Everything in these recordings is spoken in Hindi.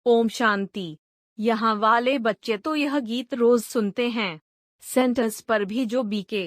ओम शांति। यहाँ वाले बच्चे तो यह गीत रोज सुनते हैं। सेंटर्स पर भी जो बीके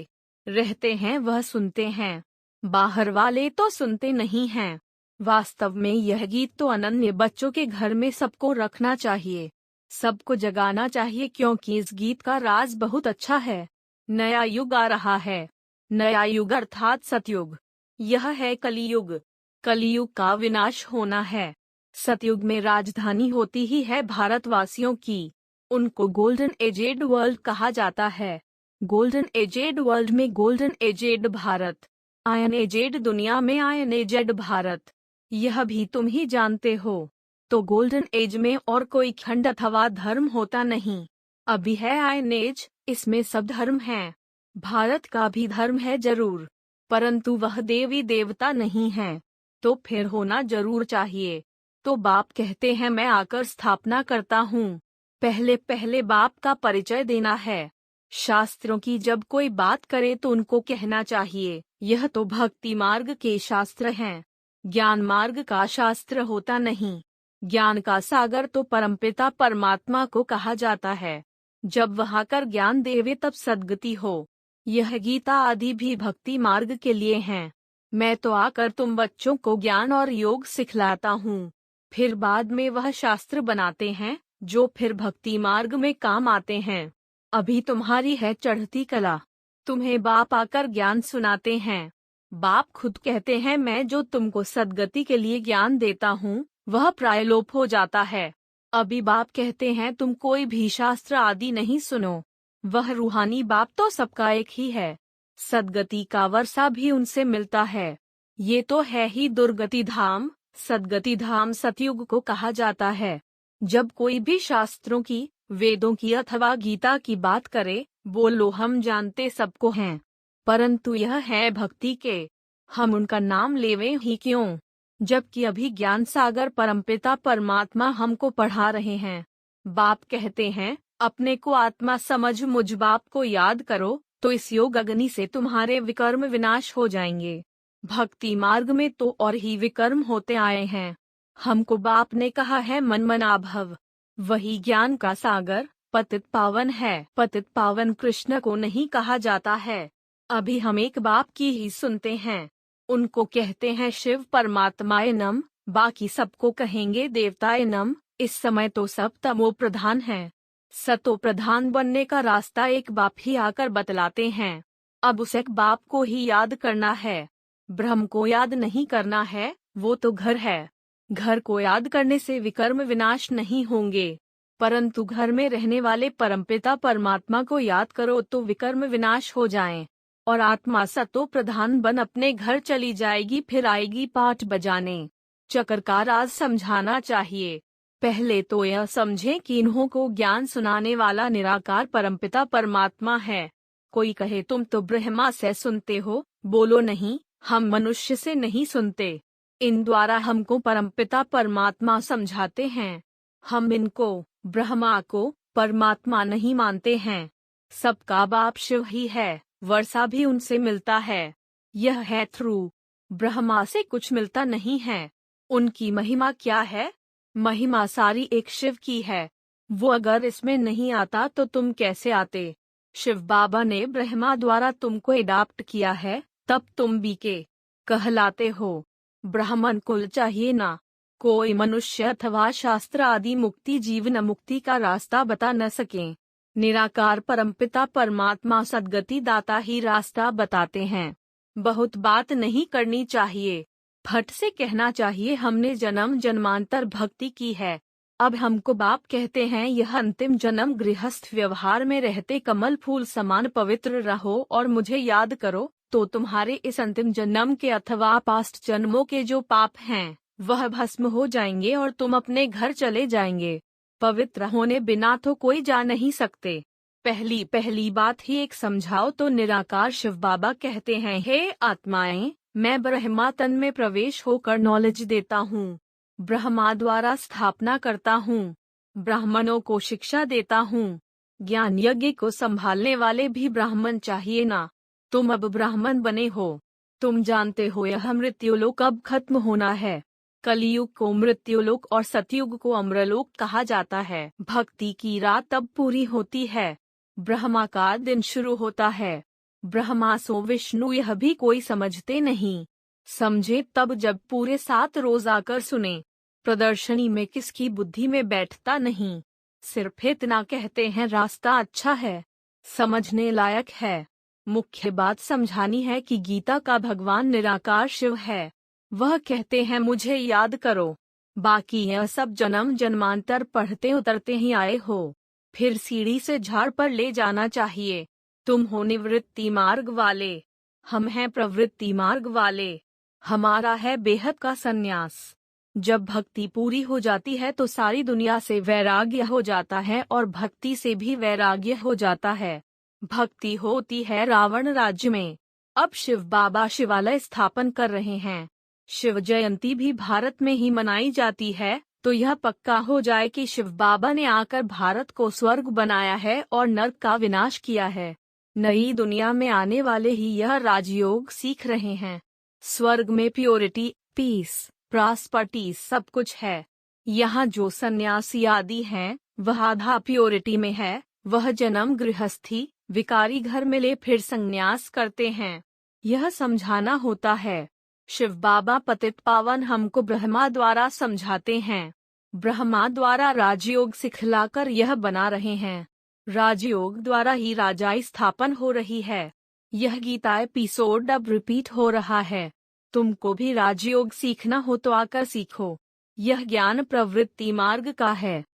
रहते हैं वह सुनते हैं। बाहर वाले तो सुनते नहीं हैं। वास्तव में यह गीत तो अनन्य बच्चों के घर में सबको रखना चाहिए, सबको जगाना चाहिए, क्योंकि इस गीत का राज बहुत अच्छा है। नया युग आ रहा है। नया युग अर्थात सतयुग। यह है कलियुग। कलियुग का विनाश होना है। सतयुग में राजधानी होती ही है भारतवासियों की। उनको गोल्डन एजेड वर्ल्ड कहा जाता है। गोल्डन एजेड वर्ल्ड में golden aged Bharat, iron aged दुनिया में आयन एजेड भारत। यह भी तुम ही जानते हो। तो गोल्डन एज में और कोई खंड अथवा धर्म होता नहीं। अभी है आयन एज, इसमें सब धर्म हैं। भारत का भी धर्म है जरूर, परंतु वह देवी देवता नहीं है। तो फिर होना जरूर चाहिए। तो बाप कहते हैं मैं आकर स्थापना करता हूँ। पहले पहले बाप का परिचय देना है। शास्त्रों की जब कोई बात करे तो उनको कहना चाहिए यह तो भक्ति मार्ग के शास्त्र हैं। ज्ञान मार्ग का शास्त्र होता नहीं। ज्ञान का सागर तो परमपिता परमात्मा को कहा जाता है। जब वह आकर ज्ञान देवे तब सद्गति हो। यह गीता आदि भी भक्ति मार्ग के लिए हैं। मैं तो आकर तुम बच्चों को ज्ञान और योग सिखलाता हूँ। फिर बाद में वह शास्त्र बनाते हैं जो फिर भक्ति मार्ग में काम आते हैं। अभी तुम्हारी है चढ़ती कला। तुम्हें बाप आकर ज्ञान सुनाते हैं। बाप खुद कहते हैं मैं जो तुमको सद्गति के लिए ज्ञान देता हूँ वह प्रायलोप हो जाता है। अभी बाप कहते हैं तुम कोई भी शास्त्र आदि नहीं सुनो। वह रूहानी बाप तो सबका एक ही है। सद्गति का वर्षा भी उनसे मिलता है। ये तो है ही दुर्गति धाम। सद्गति धाम सतयुग को कहा जाता है। जब कोई भी शास्त्रों की, वेदों की अथवा गीता की बात करे, बोलो हम जानते सबको हैं, परंतु यह है भक्ति के। हम उनका नाम लेवें ही क्यों, जबकि अभी ज्ञान सागर परमपिता परमात्मा हमको पढ़ा रहे हैं। बाप कहते हैं अपने को आत्मा समझ मुझ बाप को याद करो तो इस योग अग्नि से तुम्हारे विकर्म विनाश हो जाएंगे। भक्ति मार्ग में तो और ही विकर्म होते आए हैं। हमको बाप ने कहा है मन मना भव। वही ज्ञान का सागर पतित पावन है। पतित पावन कृष्ण को नहीं कहा जाता है। अभी हम एक बाप की ही सुनते हैं। उनको कहते हैं शिव परमात्माए नम, बाकी सबको कहेंगे देवताए नम। इस समय तो सब तमो प्रधान है। सतो प्रधान बनने का रास्ता एक बाप ही आकर बतलाते हैं। अब उस एक बाप को ही याद करना है। ब्रह्म को याद नहीं करना है, वो तो घर है। घर को याद करने से विकर्म विनाश नहीं होंगे, परंतु घर में रहने वाले परमपिता परमात्मा को याद करो तो विकर्म विनाश हो जाएं, और आत्मा सतो प्रधान बन अपने घर चली जाएगी। फिर आएगी पाठ बजाने। चक्र का राज समझाना चाहिए। पहले तो यह समझें कि इन्हों को ज्ञान सुनाने वाला निराकार परमपिता परमात्मा है। कोई कहे तुम तो ब्रह्मा से सुनते हो, बोलो नहीं, हम मनुष्य से नहीं सुनते। इन द्वारा हमको परमपिता परमात्मा समझाते हैं। हम इनको, ब्रह्मा को, परमात्मा नहीं मानते हैं। सबका बाप शिव ही है। वर्षा भी उनसे मिलता है। यह है थ्रू। ब्रह्मा से कुछ मिलता नहीं है। उनकी महिमा क्या है? महिमा सारी एक शिव की है। वो अगर इसमें नहीं आता तो तुम कैसे आते? शिव बाबा ने ब्रह्मा द्वारा तुमको एडाप्ट किया है, तब तुम बीके कहलाते हो। ब्राह्मण कुल चाहिए ना। कोई मनुष्य अथवा शास्त्र आदि मुक्ति जीवन मुक्ति का रास्ता बता न सकें। निराकार परमपिता परमात्मा सद्गति दाता ही रास्ता बताते हैं। बहुत बात नहीं करनी चाहिए। फट से कहना चाहिए हमने जन्म जन्मांतर भक्ति की है। अब हमको बाप कहते हैं यह अंतिम जन्म गृहस्थ व्यवहार में रहते कमल फूल समान पवित्र रहो और मुझे याद करो, तो तुम्हारे इस अंतिम जन्म के अथवा पास्ट जन्मों के जो पाप हैं वह भस्म हो जाएंगे और तुम अपने घर चले जाएंगे। पवित्र होने बिना तो कोई जा नहीं सकते। पहली पहली बात ही एक समझाओ तो निराकार शिव बाबा कहते हैं हे आत्माएं, मैं ब्रह्मा तन में प्रवेश होकर नॉलेज देता हूँ। ब्रह्मा द्वारा स्थापना करता हूँ। ब्राह्मणों को शिक्षा देता हूँ। ज्ञान यज्ञ को संभालने वाले भी ब्राह्मण चाहिए ना। तुम अब ब्राह्मण बने हो। तुम जानते हो यह मृत्युलोक अब खत्म होना है। कलयुग को मृत्युलोक और सतयुग को अमरलोक कहा जाता है। भक्ति की रात तब पूरी होती है, ब्रह्मा का दिन शुरू होता है। ब्रह्मा सो विष्णु यह भी कोई समझते नहीं, समझे तब जब पूरे 7 रोज आकर सुने। प्रदर्शनी में किसकी बुद्धि में बैठता नहीं, सिर्फ इतना कहते हैं रास्ता अच्छा है, समझने लायक है। मुख्य बात समझानी है कि गीता का भगवान निराकार शिव है। वह कहते हैं मुझे याद करो, बाकी यह सब जन्म जन्मांतर पढ़ते उतरते ही आए हो, फिर सीढ़ी से झाड़ पर ले जाना चाहिए। तुम हो निवृत्ति मार्ग वाले, हम हैं प्रवृत्ति मार्ग वाले। हमारा है बेहद का संन्यास। जब भक्ति पूरी हो जाती है तो सारी दुनिया से वैराग्य हो जाता है और भक्ति से भी वैराग्य हो जाता है। भक्ति होती है रावण राज्य में। अब शिव बाबा शिवालय स्थापन कर रहे हैं। शिव जयंती भी भारत में ही मनाई जाती है, तो यह पक्का हो जाए कि शिव बाबा ने आकर भारत को स्वर्ग बनाया है और नर्क का विनाश किया है। नई दुनिया में आने वाले ही यह राजयोग सीख रहे हैं। स्वर्ग में प्योरिटी, पीस, प्रॉस्पर्टी सब कुछ है। यहाँ जो सन्यासी आदि हैं, वह आधा प्योरिटी में है। वह जन्म गृहस्थी विकारी घर में ले फिर संन्यास करते हैं। यह समझाना होता है। शिव बाबा पतित पावन हमको ब्रह्मा द्वारा समझाते हैं। ब्रह्मा द्वारा राजयोग सिखलाकर यह बना रहे हैं। राजयोग द्वारा ही राजाई स्थापन हो रही है। यह गीता एपिसोड अब रिपीट हो रहा है। तुमको भी राजयोग सीखना हो तो आकर सीखो। यह ज्ञान प्रवृत्ति मार्ग का है।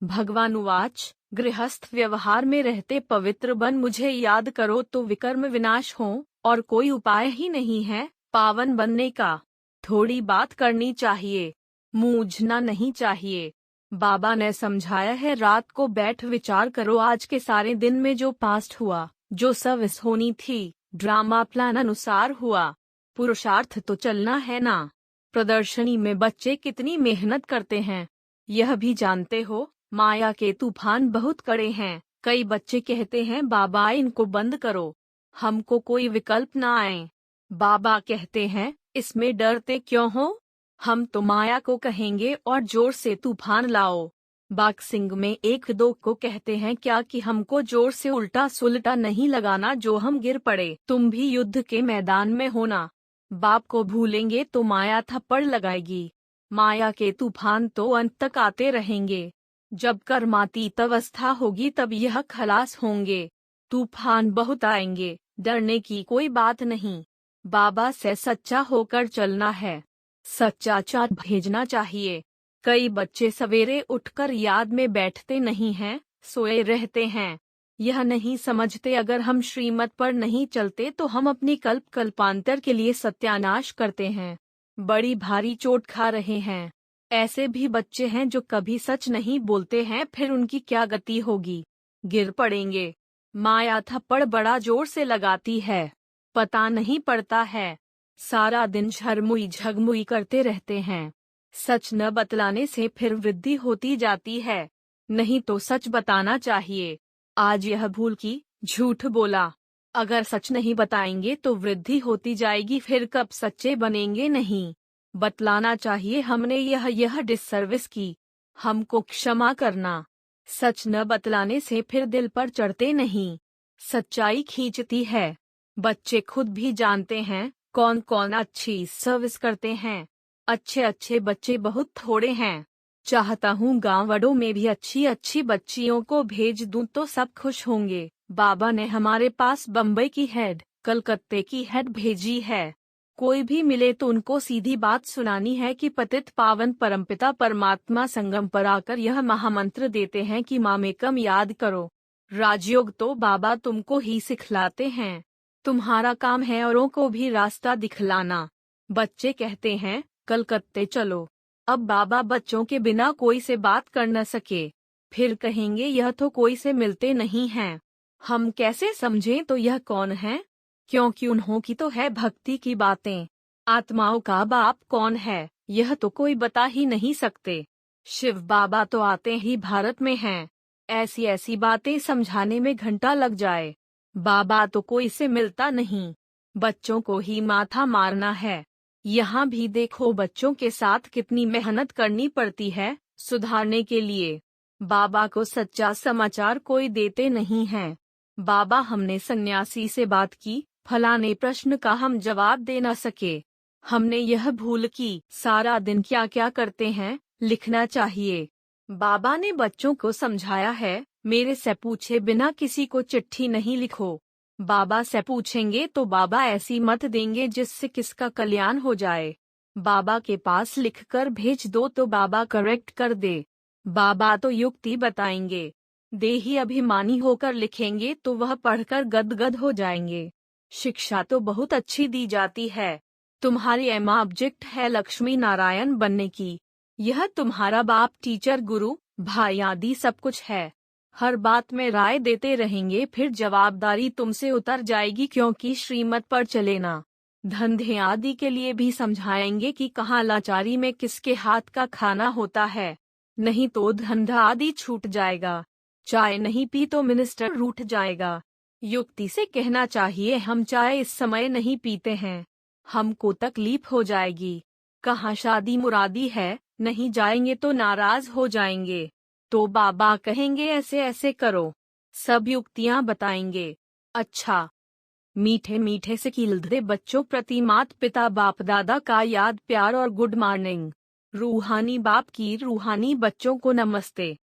भगवान उवाच, गृहस्थ व्यवहार में रहते पवित्र बन मुझे याद करो तो विकर्म विनाश हो, और कोई उपाय ही नहीं है पावन बनने का। थोड़ी बात करनी चाहिए, मूझना नहीं चाहिए। बाबा ने समझाया है रात को बैठ विचार करो आज के सारे दिन में जो पास्ट हुआ, जो सर्विस होनी थी, ड्रामा प्लान अनुसार हुआ। पुरुषार्थ तो चलना है ना। प्रदर्शनी में बच्चे कितनी मेहनत करते हैं, यह भी जानते हो। माया के तूफान बहुत कड़े हैं। कई बच्चे कहते हैं बाबा इनको बंद करो, हमको कोई विकल्प ना आए। बाबा कहते हैं इसमें डरते क्यों हो, हम तो माया को कहेंगे और जोर से तूफान लाओ। बॉक्सिंग में 1-2 को कहते हैं क्या कि हमको जोर से उल्टा सुलटा नहीं लगाना जो हम गिर पड़े। तुम भी युद्ध के मैदान में होना, बाप को भूलेंगे तो माया थप्पड़ लगाएगी। माया के तूफान तो अंत तक आते रहेंगे। जब कर्मातीत अवस्था होगी तब यह खलास होंगे। तूफान बहुत आएंगे, डरने की कोई बात नहीं। बाबा से सच्चा होकर चलना है, सच्चा चाट भेजना चाहिए। कई बच्चे सवेरे उठकर याद में बैठते नहीं हैं, सोए रहते हैं। यह नहीं समझते अगर हम श्रीमत पर नहीं चलते तो हम अपनी कल्पांतर के लिए सत्यानाश करते हैं, बड़ी भारी चोट खा रहे हैं। ऐसे भी बच्चे हैं जो कभी सच नहीं बोलते हैं, फिर उनकी क्या गति होगी, गिर पड़ेंगे। माया थप्पड़ बड़ा जोर से लगाती है, पता नहीं पड़ता है। सारा दिन झरमुई झगमुई करते रहते हैं। सच न बतलाने से फिर वृद्धि होती जाती है, नहीं तो सच बताना चाहिए। आज यह भूल की, झूठ बोला। अगर सच नहीं बताएंगे तो वृद्धि होती जाएगी, फिर कब सच्चे बनेंगे नहीं। बतलाना चाहिए हमने यह डिससर्विस की, हमको क्षमा करना। सच न बतलाने से फिर दिल पर चढ़ते नहीं, सच्चाई खींचती है। बच्चे खुद भी जानते हैं कौन कौन अच्छी सर्विस करते हैं। अच्छे बच्चे बहुत थोड़े हैं। चाहता हूँ गाँव बड़ों में भी अच्छी अच्छी बच्चियों को भेज दूं तो सब खुश होंगे। बाबा ने हमारे पास बम्बई की हेड, कलकत्ते की हेड भेजी है। कोई भी मिले तो उनको सीधी बात सुनानी है कि पतित पावन परमपिता परमात्मा संगम पर आकर यह महामंत्र देते हैं कि मामेकम याद करो। राजयोग तो बाबा तुमको ही सिखलाते हैं, तुम्हारा काम है औरों को भी रास्ता दिखलाना। बच्चे कहते हैं कलकत्ते चलो। अब बाबा बच्चों के बिना कोई से बात कर न सके, फिर कहेंगे यह तो कोई से मिलते नहीं हैं। हम कैसे समझें तो यह कौन है, क्योंकि उन्हों की तो है भक्ति की बातें। आत्माओं का बाप कौन है यह तो कोई बता ही नहीं सकते। शिव बाबा तो आते ही भारत में हैं, ऐसी ऐसी बातें समझाने में घंटा लग जाए। बाबा तो कोई से मिलता नहीं, बच्चों को ही माथा मारना है। यहाँ भी देखो बच्चों के साथ कितनी मेहनत करनी पड़ती है सुधारने के लिए। बाबा को सच्चा समाचार कोई देते नहीं है। बाबा हमने सन्यासी से बात की, फलाने प्रश्न का हम जवाब दे न सके। हमने यह भूल की सारा दिन क्या क्या करते हैं लिखना चाहिए। बाबा ने बच्चों को समझाया है, मेरे से पूछे बिना किसी को चिट्ठी नहीं लिखो। बाबा से पूछेंगे तो बाबा ऐसी मत देंगे जिससे किसका कल्याण हो जाए। बाबा के पास लिखकर भेज दो तो बाबा करेक्ट कर दे। बाबा तो युक्ति बताएंगे। देही अभिमानी होकर लिखेंगे तो वह पढ़कर गदगद हो जाएंगे। शिक्षा तो बहुत अच्छी दी जाती है। तुम्हारी एम ऑब्जेक्ट है लक्ष्मी नारायण बनने की। यह तुम्हारा बाप टीचर गुरु भाई आदि सब कुछ है। हर बात में राय देते रहेंगे, फिर जवाबदारी तुमसे उतर जाएगी क्योंकि श्रीमत पर चलेना। धंधे आदि के लिए भी समझाएंगे कि कहाँ लाचारी में किसके हाथ का खाना होता है, नहीं तो धंधा आदि छूट जाएगा। चाय नहीं पी तो मिनिस्टर रूठ जाएगा। युक्ति से कहना चाहिए हम चाय इस समय नहीं पीते हैं, हमको तकलीफ हो जाएगी। कहाँ शादी मुरादी है, नहीं जाएंगे तो नाराज हो जाएंगे। तो बाबा कहेंगे ऐसे ऐसे करो, सब युक्तियाँ बताएंगे। अच्छा, मीठे मीठे से खिलते बच्चों प्रति माता पिता बाप दादा का याद प्यार और गुड मॉर्निंग। रूहानी बाप की रूहानी बच्चों को नमस्ते।